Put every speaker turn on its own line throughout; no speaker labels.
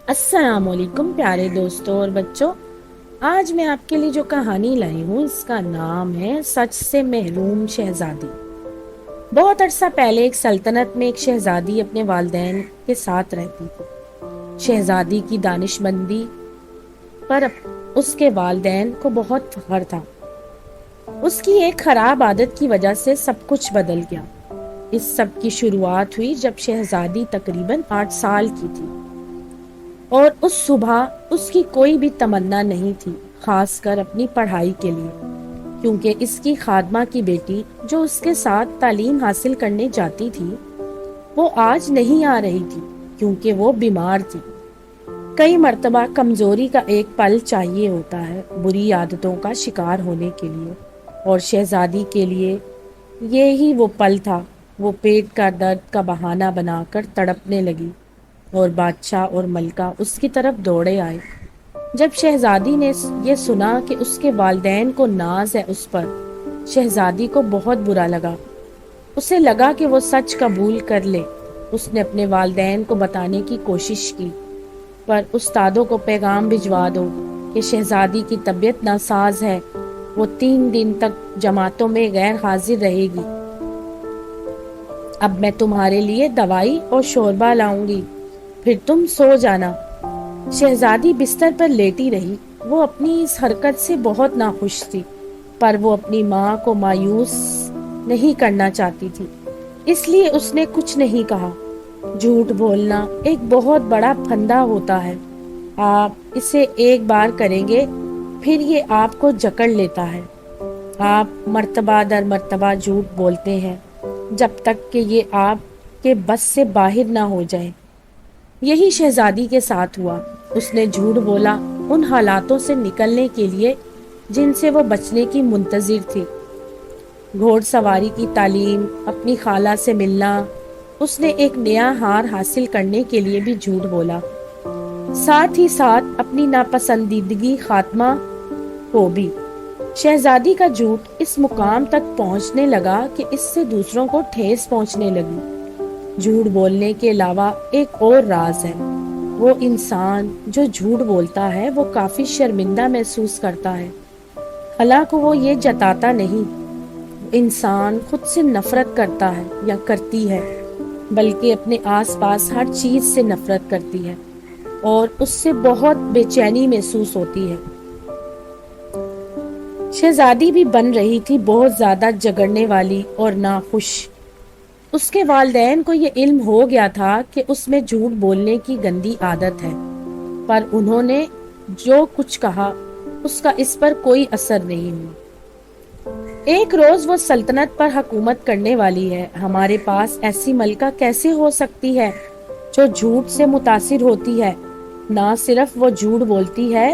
السلام علیکم پیارے دوستوں اور بچوں. آج میں آپ کے لیے جو کہانی لائی ہوں اس کا نام ہے سچ سے محروم شہزادی. بہت عرصہ پہلے ایک سلطنت میں ایک شہزادی اپنے والدین کے ساتھ رہتی تھی. شہزادی کی دانش مندی پر اس کے والدین کو بہت فخر تھا. اس کی ایک خراب عادت کی وجہ سے سب کچھ بدل گیا. اس سب کی شروعات ہوئی جب شہزادی تقریباً 8 سال کی تھی اور اس صبح اس کی کوئی بھی تمنا نہیں تھی، خاص کر اپنی پڑھائی کے لیے، کیونکہ اس کی خادمہ کی بیٹی جو اس کے ساتھ تعلیم حاصل کرنے جاتی تھی وہ آج نہیں آ رہی تھی کیونکہ وہ بیمار تھی. کئی مرتبہ کمزوری کا ایک پل چاہیے ہوتا ہے بری عادتوں کا شکار ہونے کے لیے، اور شہزادی کے لیے یہی وہ پل تھا. وہ پیٹ کا درد کا بہانہ بنا کر تڑپنے لگی اور بادشاہ اور ملکہ اس کی طرف دوڑے آئے. جب شہزادی نے یہ سنا کہ اس کے والدین کو ناز ہے اس پر، شہزادی کو بہت برا لگا. اسے لگا کہ وہ سچ قبول کر لے. اس نے اپنے والدین کو بتانے کی کوشش کی، پر استادوں کو پیغام بھجوا دو کہ شہزادی کی طبیعت ناساز ہے، وہ 3 دن تک جماعتوں میں غیر حاضر رہے گی. اب میں تمہارے لیے دوائی اور شوربہ لاؤں گی، پھر تم سو جانا. شہزادی بستر پر لیٹی رہی. وہ اپنی اس حرکت سے بہت ناخوش تھی، پر وہ اپنی ماں کو مایوس نہیں کرنا چاہتی تھی، اس لیے اس نے کچھ نہیں کہا. جھوٹ بولنا ایک بہت بڑا پھندا ہوتا ہے. آپ اسے ایک بار کریں گے پھر یہ آپ کو جکڑ لیتا ہے. آپ مرتبہ در مرتبہ جھوٹ بولتے ہیں جب تک کہ یہ آپ کے بس سے باہر نہ ہو جائے. یہی شہزادی کے ساتھ ہوا. اس نے جھوٹ بولا ان حالاتوں سے نکلنے کے لیے جن سے وہ بچنے کی منتظر تھی. گھوڑ سواری کی تعلیم، اپنی خالہ سے ملنا. اس نے ایک نیا ہار حاصل کرنے کے لیے بھی جھوٹ بولا، ساتھ ہی ساتھ اپنی ناپسندیدگی خاتمہ کو بھی. شہزادی کا جھوٹ اس مقام تک پہنچنے لگا کہ اس سے دوسروں کو ٹھیس پہنچنے لگی. جھوٹ بولنے کے علاوہ ایک اور راز ہے. وہ انسان جو جھوٹ بولتا ہے وہ کافی شرمندہ محسوس کرتا ہے، حالانکہ وہ یہ جتاتا نہیں. انسان خود سے نفرت کرتا ہے یا کرتی ہے، بلکہ اپنے آس پاس ہر چیز سے نفرت کرتی ہے اور اس سے بہت بے چینی محسوس ہوتی ہے. شہزادی بھی بن رہی تھی بہت زیادہ جگڑنے والی اور ناخوش. اس کے والدین کو یہ علم ہو گیا تھا کہ اس میں جھوٹ بولنے کی گندی عادت ہے، پر انہوں نے جو کچھ کہا اس کا اس پر کوئی اثر نہیں ہوا. ایک روز وہ سلطنت پر حکومت کرنے والی ہے. ہمارے پاس ایسی ملکہ کیسے ہو سکتی ہے جو جھوٹ سے متاثر ہوتی ہے؟ نہ صرف وہ جھوٹ بولتی ہے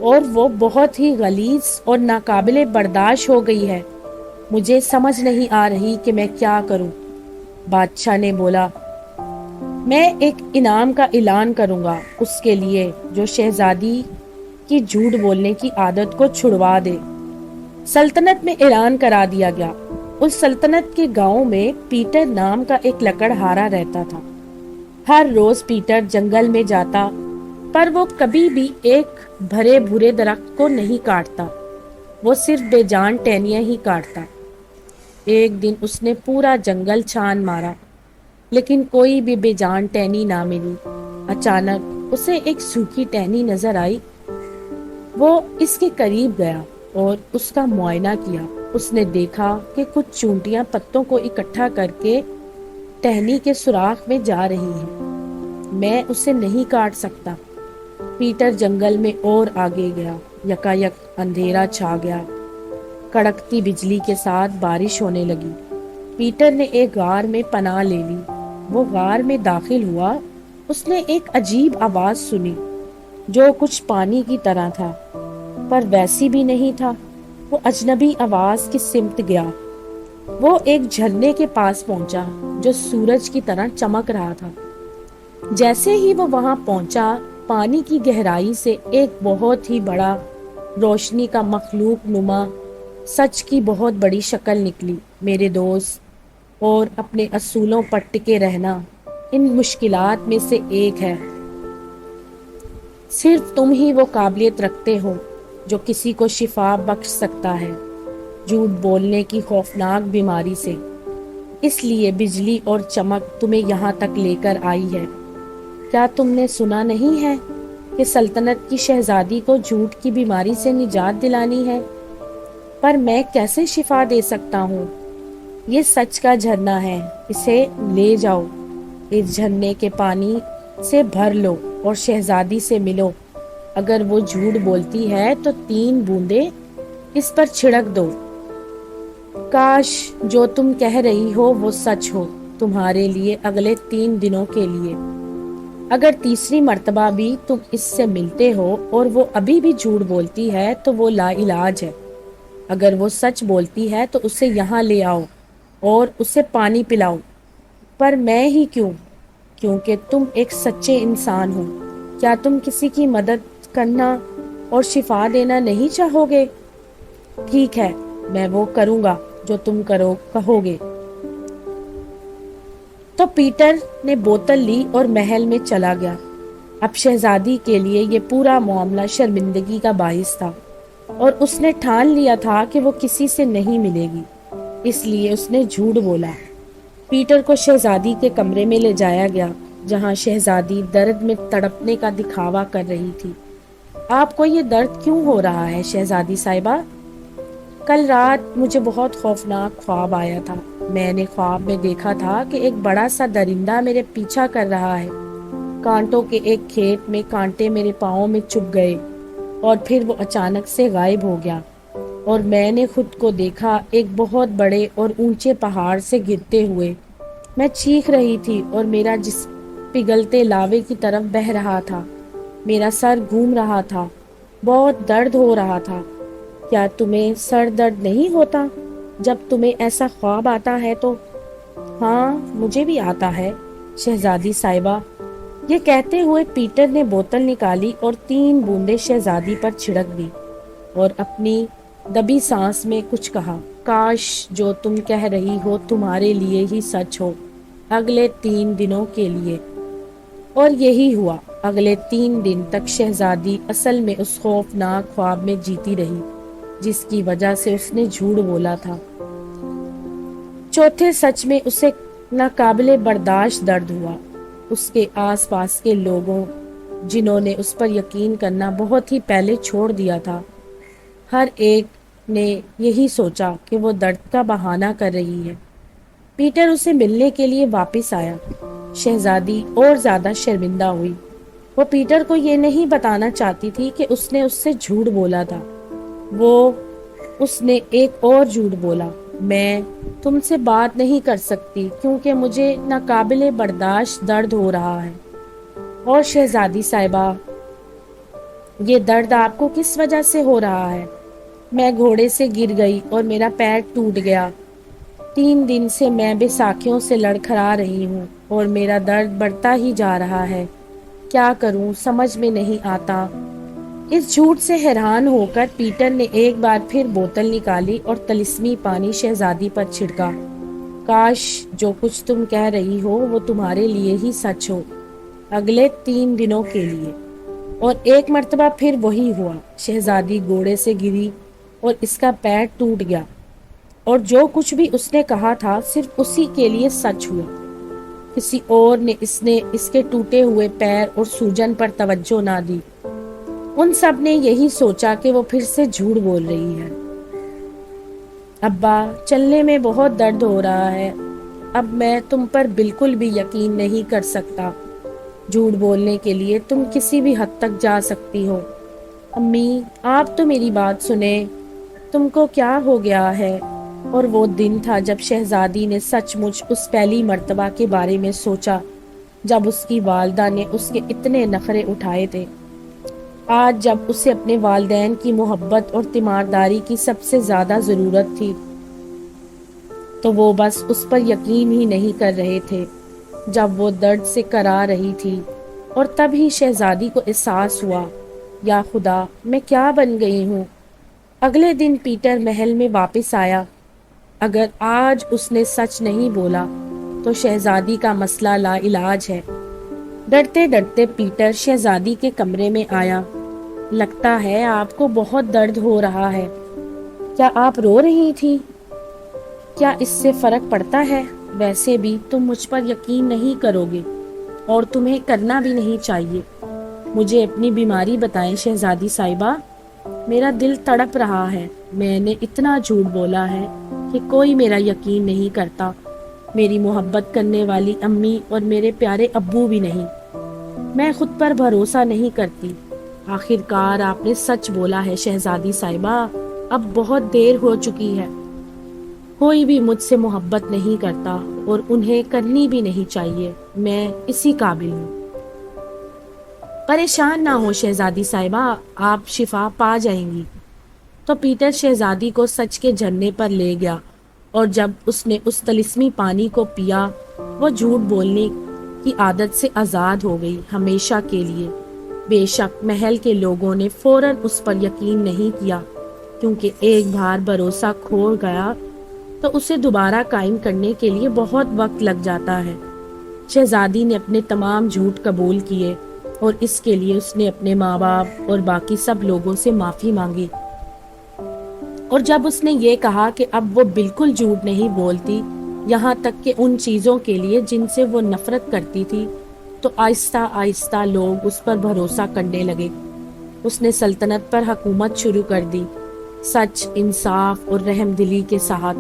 اور وہ بہت ہی غلیظ اور ناقابل برداشت ہو گئی ہے. مجھے سمجھ نہیں آ رہی کہ میں کیا کروں. بادشاہ نے بولا، میں ایک انعام کا اعلان کروں گا اس کے لیے جو شہزادی کی جھوٹ بولنے کی عادت کو چھڑوا دے. سلطنت میں اعلان کرا دیا گیا. اس سلطنت کے گاؤں میں پیٹر نام کا ایک لکڑہارا رہتا تھا. ہر روز پیٹر جنگل میں جاتا، پر وہ کبھی بھی ایک بھرے بھورے درخت کو نہیں کاٹتا. وہ صرف بے جان ٹہنیاں ہی کاٹتا. ایک دن اس نے پورا جنگل چھان مارا لیکن کوئی بھی بے جان ٹہنی نہ ملی. اچانک اسے ایک سوکھی ٹہنی نظر آئی. وہ اس کے قریب گیا اور اس کا معائنہ کیا. اس نے دیکھا کہ کچھ چونٹیاں پتوں کو اکٹھا کر کے ٹہنی کے سوراخ میں جا رہی ہیں. میں اسے نہیں کاٹ سکتا. پیٹر جنگل میں اور آگے گیا. یکایک اندھیرا چھا گیا. کڑکتی بجلی کے ساتھ بارش ہونے لگی. پیٹر نے ایک غار میں پناہ لے لی. وہ غار میں داخل ہوا. اس نے ایک عجیب آواز سنی جو کچھ پانی کی طرح تھا، پر ویسی بھی نہیں تھا. وہ اجنبی آواز کی سمت گیا. وہ ایک جھرنے کے پاس پہنچا جو سورج کی طرح چمک رہا تھا. جیسے ہی وہ وہاں پہنچا، پانی کی گہرائی سے ایک بہت ہی بڑا روشنی کا مخلوق نما سچ کی بہت بڑی شکل نکلی. میرے دوست، اور اپنے اصولوں پر ٹکے رہنا ان مشکلات میں سے ایک ہے. صرف تم ہی وہ قابلیت رکھتے ہو جو کسی کو شفا بخش سکتا ہے جھوٹ بولنے کی خوفناک بیماری سے۔ اس لیے بجلی اور چمک تمہیں یہاں تک لے کر آئی ہے۔ کیا تم نے سنا نہیں ہے کہ سلطنت کی شہزادی کو جھوٹ کی بیماری سے نجات دلانی ہے؟ پر میں کیسے شفا دے سکتا ہوں؟ یہ سچ کا جھرنا ہے، اسے لے جاؤ، اس جھرنے کے پانی سے بھر لو اور شہزادی سے ملو۔ اگر وہ جھوٹ بولتی ہے تو 3 بوندیں اس پر چھڑک دو۔ کاش جو تم کہہ رہی ہو وہ سچ ہو تمہارے لیے اگلے 3 دنوں کے لیے۔ اگر تیسری مرتبہ بھی تم اس سے ملتے ہو اور وہ ابھی بھی جھوٹ بولتی ہے تو وہ لا علاج ہے۔ اگر وہ سچ بولتی ہے تو اسے یہاں لے آؤ اور اسے پانی پلاؤ۔ پر میں ہی کیوں؟ کیونکہ تم ایک سچے انسان ہو۔ کیا تم کسی کی مدد کرنا اور شفا دینا نہیں چاہو گے؟ ٹھیک ہے، میں وہ کروں گا جو تم کہو گے۔ تو پیٹر نے بوتل لی اور محل میں چلا گیا۔ اب شہزادی کے لیے یہ پورا معاملہ شرمندگی کا باعث تھا اور اس نے ٹھان لیا تھا کہ وہ کسی سے نہیں ملے گی، اس لیے اس نے جھوٹ بولا۔ پیٹر کو شہزادی کے کمرے میں لے جایا گیا جہاں شہزادی درد میں تڑپنے کا دکھاوا کر رہی تھی۔ آپ کو یہ درد کیوں ہو رہا ہے شہزادی صاحبہ؟ کل رات مجھے بہت خوفناک خواب آیا تھا۔ میں نے خواب میں دیکھا تھا کہ ایک بڑا سا درندہ میرے پیچھا کر رہا ہے۔ کانٹوں کے ایک کھیت میں کانٹے میرے پاؤں میں چبھ گئے اور پھر وہ اچانک سے غائب ہو گیا اور میں نے خود کو دیکھا ایک بہت بڑے اور اونچے پہاڑ سے گرتے ہوئے۔ میں چیخ رہی تھی اور میرا جسم پگھلتے لاوے کی طرف بہہ رہا تھا۔ میرا سر گھوم رہا تھا، بہت درد ہو رہا تھا۔ کیا تمہیں سر درد نہیں ہوتا جب تمہیں ایسا خواب آتا ہے تو؟ ہاں، مجھے بھی آتا ہے شہزادی صاحبہ۔ یہ کہتے ہوئے پیٹر نے بوتل نکالی اور 3 بوندیں شہزادی پر چھڑک دی اور اپنی دبی سانس میں کچھ کہا۔ کاش جو تم کہہ رہی ہو تمہارے لیے ہی سچ ہو اگلے 3 دنوں کے لیے۔ اور یہی ہوا۔ اگلے 3 دن تک شہزادی اصل میں اس خوفناک خواب میں جیتی رہی جس کی وجہ سے اس نے جھوٹ بولا تھا۔ چوتھے سچ میں اسے ناقابل برداشت درد ہوا۔ اس کے آس پاس کے لوگوں جنہوں نے اس پر یقین کرنا بہت ہی پہلے چھوڑ دیا تھا، ہر ایک نے یہی سوچا کہ وہ درد کا بہانہ کر رہی ہے۔ پیٹر اسے ملنے کے لیے واپس آیا۔ شہزادی اور زیادہ شرمندہ ہوئی۔ وہ پیٹر کو یہ نہیں بتانا چاہتی تھی کہ اس نے اس سے جھوٹ بولا تھا۔ اس نے ایک اور جھوٹ بولا، میں تم سے بات نہیں کر سکتی کیونکہ مجھے ناقابل برداشت درد ہو رہا ہے۔ اور شہزادی صاحبہ، یہ درد آپ کو کس وجہ سے ہو رہا ہے؟ میں گھوڑے سے گر گئی اور میرا پیر ٹوٹ گیا۔ 3 دن سے میں بیساکھیوں سے لڑکھڑا رہی ہوں اور میرا درد بڑھتا ہی جا رہا ہے۔ کیا کروں سمجھ میں نہیں آتا۔ اس جھوٹ سے حیران ہو کر پیٹر نے ایک بار پھر بوتل نکالی اور طلسمی پانی شہزادی پر چھڑکا۔ کاش جو کچھ تم کہہ رہی ہو وہ تمہارے لیے ہی سچ ہو اگلے 3 دنوں کے لیے۔ اور ایک مرتبہ پھر وہی ہوا۔ شہزادی گھوڑے سے گری اور اس کا پیر ٹوٹ گیا اور جو کچھ بھی اس نے کہا تھا صرف اسی کے لیے سچ ہوا۔ کسی اور نے اس کے ٹوٹے ہوئے پیر اور سوجن پر توجہ نہ دی۔ ان سب نے یہی سوچا کہ وہ پھر سے جھوٹ بول رہی ہے۔ ابا، چلنے میں بہت درد ہو رہا ہے۔ اب میں تم پر بالکل بھی یقین نہیں کر سکتا۔ جھوٹ بولنے کے لیے تم کسی بھی حد تک جا سکتی ہو۔ امی، آپ تو میری بات سنیں۔ تم کو کیا ہو گیا ہے؟ اور وہ دن تھا جب شہزادی نے سچ مچ اس پہلی مرتبہ کے بارے میں سوچا جب اس کی والدہ نے اس کے اتنے نخرے اٹھائے تھے۔ آج جب اسے اپنے والدین کی محبت اور تیمارداری کی سب سے زیادہ ضرورت تھی تو وہ بس اس پر یقین ہی نہیں کر رہے تھے۔ جب وہ درد سے کرا رہی تھی اور تب ہی شہزادی کو احساس ہوا، یا خدا، میں کیا بن گئی ہوں۔ اگلے دن پیٹر محل میں واپس آیا۔ اگر آج اس نے سچ نہیں بولا تو شہزادی کا مسئلہ لا علاج ہے۔ ڈرتے ڈرتے پیٹر شہزادی کے کمرے میں آیا۔ لگتا ہے آپ کو بہت درد ہو رہا ہے۔ کیا آپ رو رہی تھی؟ کیا اس سے فرق پڑتا ہے؟ ویسے بھی تم مجھ پر یقین نہیں کرو گے اور تمہیں کرنا بھی نہیں چاہیے۔ مجھے اپنی بیماری بتائیں شہزادی صاحبہ، میرا دل تڑپ رہا ہے۔ میں نے اتنا جھوٹ بولا ہے کہ کوئی میرا یقین نہیں کرتا، میری محبت کرنے والی امی اور میرے پیارے ابو بھی نہیں۔ میں خود پر بھروسہ نہیں کرتی۔ آخر کار آپ نے سچ بولا ہے شہزادی صاحبہ، اب بہت دیر ہو چکی ہے۔ کوئی بھی مجھ سے محبت نہیں کرتا اور انہیں کرنی بھی نہیں چاہیے، میں اسی قابل ہوں۔ پریشان نہ ہو شہزادی صاحبہ، آپ شفا پا جائیں گی۔ تو پیٹر شہزادی کو سچ کے جھرنے پر لے گیا، اور جب اس نے اس طلسمی پانی کو پیا، وہ جھوٹ بولنے کی عادت سے آزاد ہو گئی ہمیشہ کے لیے۔ بے شک محل کے لوگوں نے فوراً اس پر یقین نہیں کیا، کیونکہ ایک بار بھروسہ کھو گیا تو اسے دوبارہ قائم کرنے کے لیے بہت وقت لگ جاتا ہے۔ شہزادی نے اپنے تمام جھوٹ قبول کیے، اور اس کے لیے اس نے اپنے ماں باپ اور باقی سب لوگوں سے معافی مانگی۔ اور جب اس نے یہ کہا کہ اب وہ بالکل جھوٹ نہیں بولتی، یہاں تک کہ ان چیزوں کے لیے جن سے وہ نفرت کرتی تھی، تو آہستہ آہستہ لوگ اس پر بھروسہ کرنے لگے۔ اس نے سلطنت پر حکومت شروع کر دی، سچ، انصاف اور رحم دلی کے ساتھ۔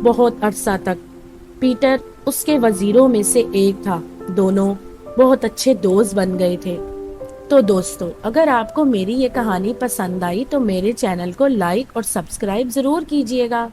بہت عرصہ تک پیٹر اس کے وزیروں میں سے ایک تھا، دونوں بہت اچھے دوست بن گئے تھے۔ تو دوستو، اگر آپ کو میری یہ کہانی پسند آئی تو میرے چینل کو لائک اور سبسکرائب ضرور کیجیے گا۔